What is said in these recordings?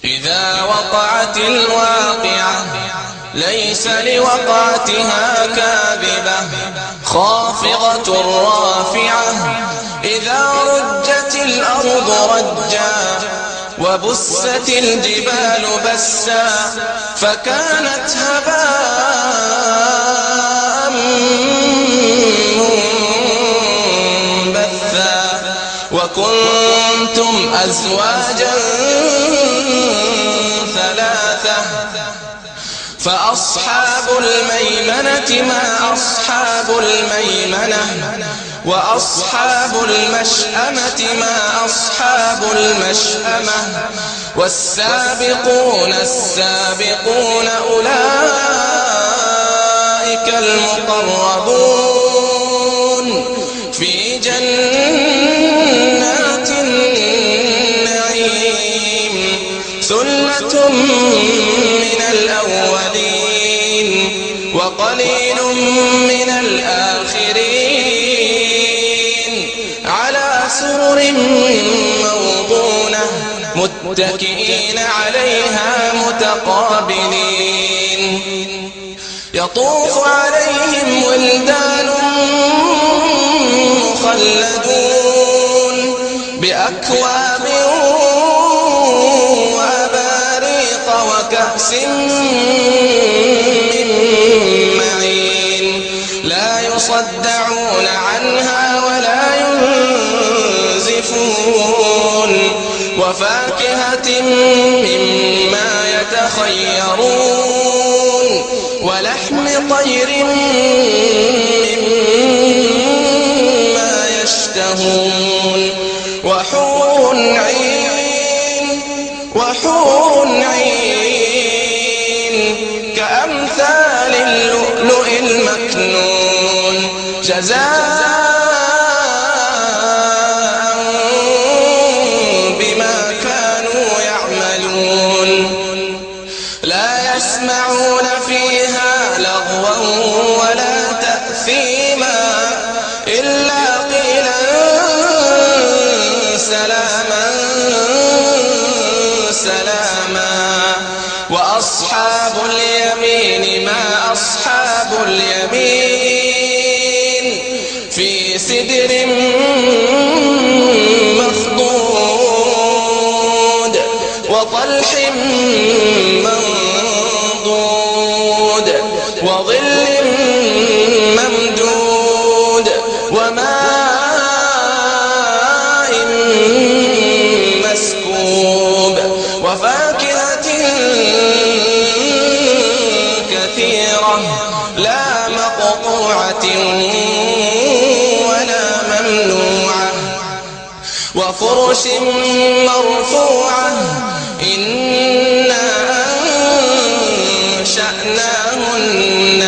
إذا وقعت الواقعة ليس لوقعتها كاذبة خافضة رافعة إذا رجت الأرض رجا وبست الجبال بسا فكانت هباء منبثا وكنتم أزواجا ثلاثة فأصحاب الميمنة ما أصحاب الميمنة وأصحاب المشأمة ما أصحاب المشأمة والسابقون السابقون أولئك المقربون في جنات النعيم ثلة من الأولين وقليل من الآخرين على سرر موضونة متكئين عليها متقابلين يطوف عليهم ولدان مخلدون بأكواب وأباريق وكأس من معين لا يصدعون عنها ولا ينزفون وفاكهة مما يتخيرون ولحم طير مما يشتهون وحور عين كأمثال اللؤلؤ المكنون جزاء بما كانوا يعملون لا يسمعون فيها لغوا ولا تأثيما إلا قيلا سلاما سلاما وأصحاب اليمين ما أصحاب اليمين في سدر مخضود وطلح منضود وظل ممدود وماء مسكوب وفاكهة كثيرة لا مقطوعة ولا ممنوعة وفرش مرفوعة إنا أنشأناهن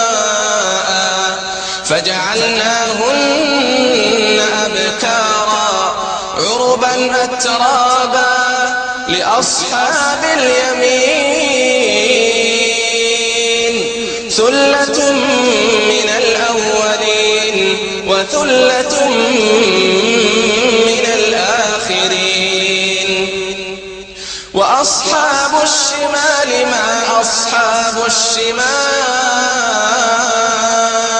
إنشاء فجعلناهن أبكارا عربا أترابا لأصحاب اليمين ثلة من الأولين وثلة من الآخرين وأصحاب الشمال ما أصحاب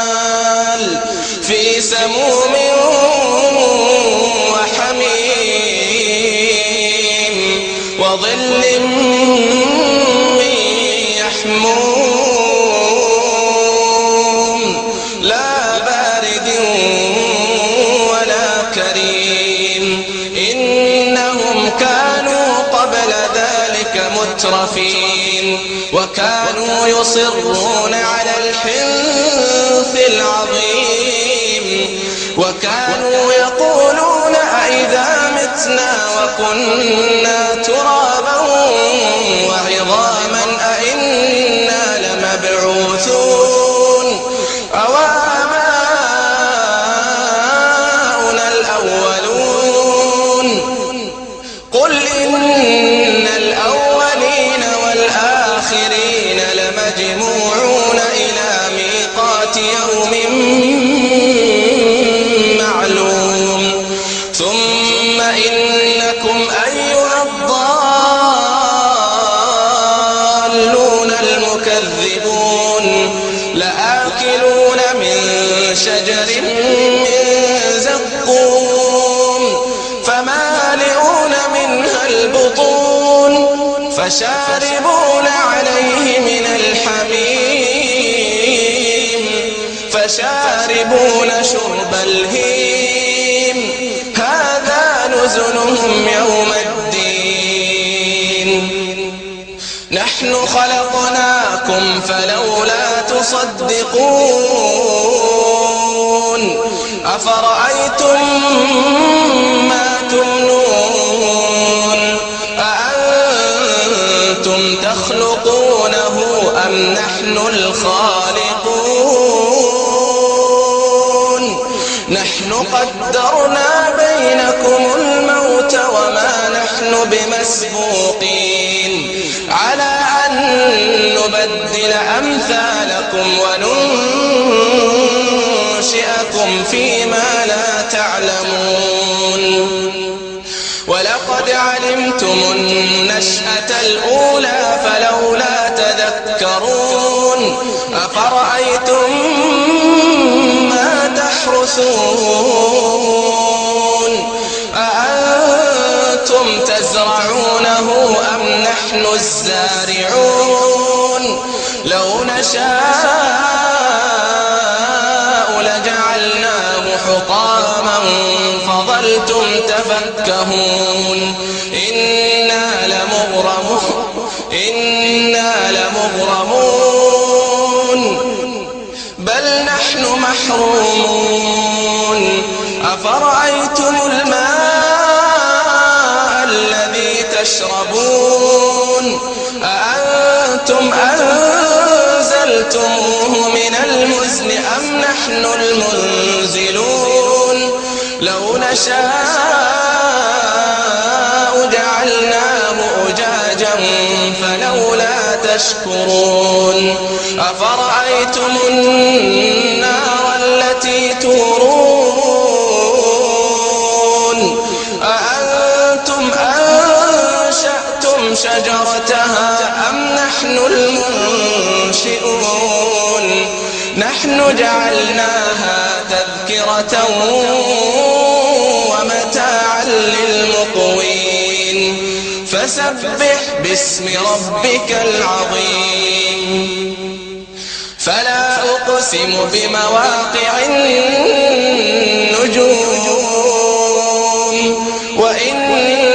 الشمال في سموم وحميم وظل من يحموم لا بارد ولا كريم إنهم كانوا قبل ذلك مترفين وكانوا يصرون على الحنث العظيم وكانوا يقولون أئذا متنا وكنا ترابا وعظاما أئنا لمبعوثون أو آباؤنا الأولون قل إن الأولين والآخرين لمجموعون إلى ميقات يوم معلوم فشاربون عليه من الحميم فشاربون شرب الهيم هذا نزلهم يوم الدين نحن خلقناكم فلولا تصدقون أفرأيتم ما تمنون أأنتم تخلقونه أم نحن الخالقون نحن قدرنا بينكم الموت وما نحن بمسبوقين على أن نبدل أمثالكم وننشئكم فيما لا تعلمون ولقد علمتم النشأة الأولى فلولا تذكرون أفرأيتم ما تحرثون أأنتم تزرعونه أم نحن الزارعون لو نشاء لجعلناه حطاما فظلتم تفكهون إنا لمغرمون بل نحن محرومون أفرأيتم الماء الذي تشربون أأنتم أنزلتموه من المزن أم نحن المنزلون لو نشاء جعلناه أجاجا فلولا تشكرون أفرأيتم النار التي تورون أأنتم أنشأتم شجرتها أم نحن المنشئون نحن جعلناها تذكرة ومتاعا للمقوين فسبح باسم ربك العظيم فلا أقسم بمواقع النجوم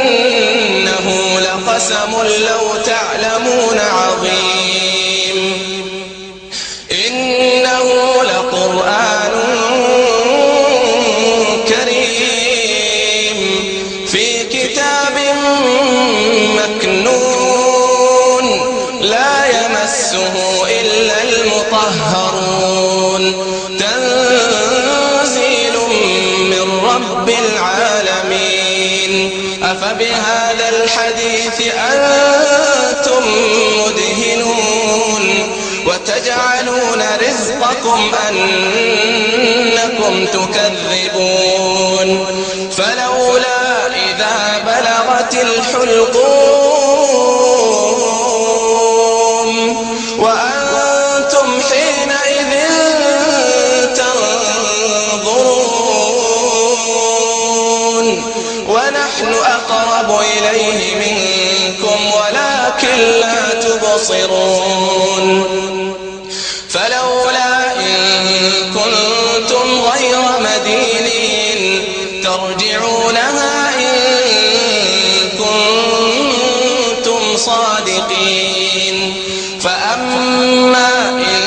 وإنه لقسم لو تعلمون عظيم إنه لقرآن كريم في كتاب مكنون لا يمسه إلا المطهرون تنزيل من رب العالمين أفبهذا الحديث أنتم مدهنون وتجعلون رزقكم أنكم تكذبون فلولا إذا بلغت الحلقوم وأنتم حينئذ تنظرون ونحن أقرب إليه منكم ولكن لا تبصرون فلولا إن كنتم غير مدينين ترجعونها إن كنتم صادقين فأما إن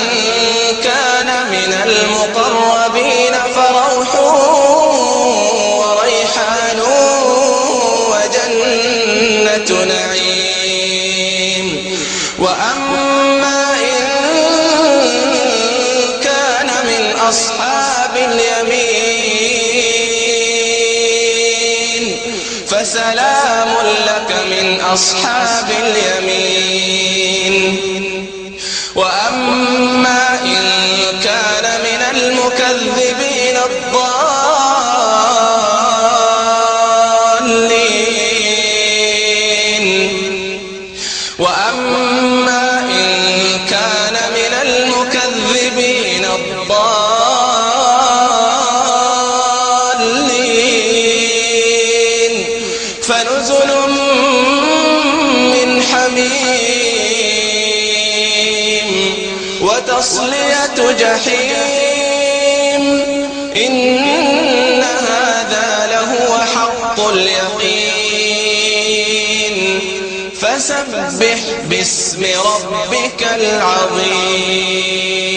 كان من المقربين فروح وريحان وجنة نعيم وأما إن كان من أصحاب اليمين فسلام لك من أصحاب اليمين وأما إن كان من المكذبين الضالين وأما إن كان من المكذبين الضالين فنزل من حميم حميم وتصلية جحيم إن هذا لهو حق اليقين فسبح باسم ربك العظيم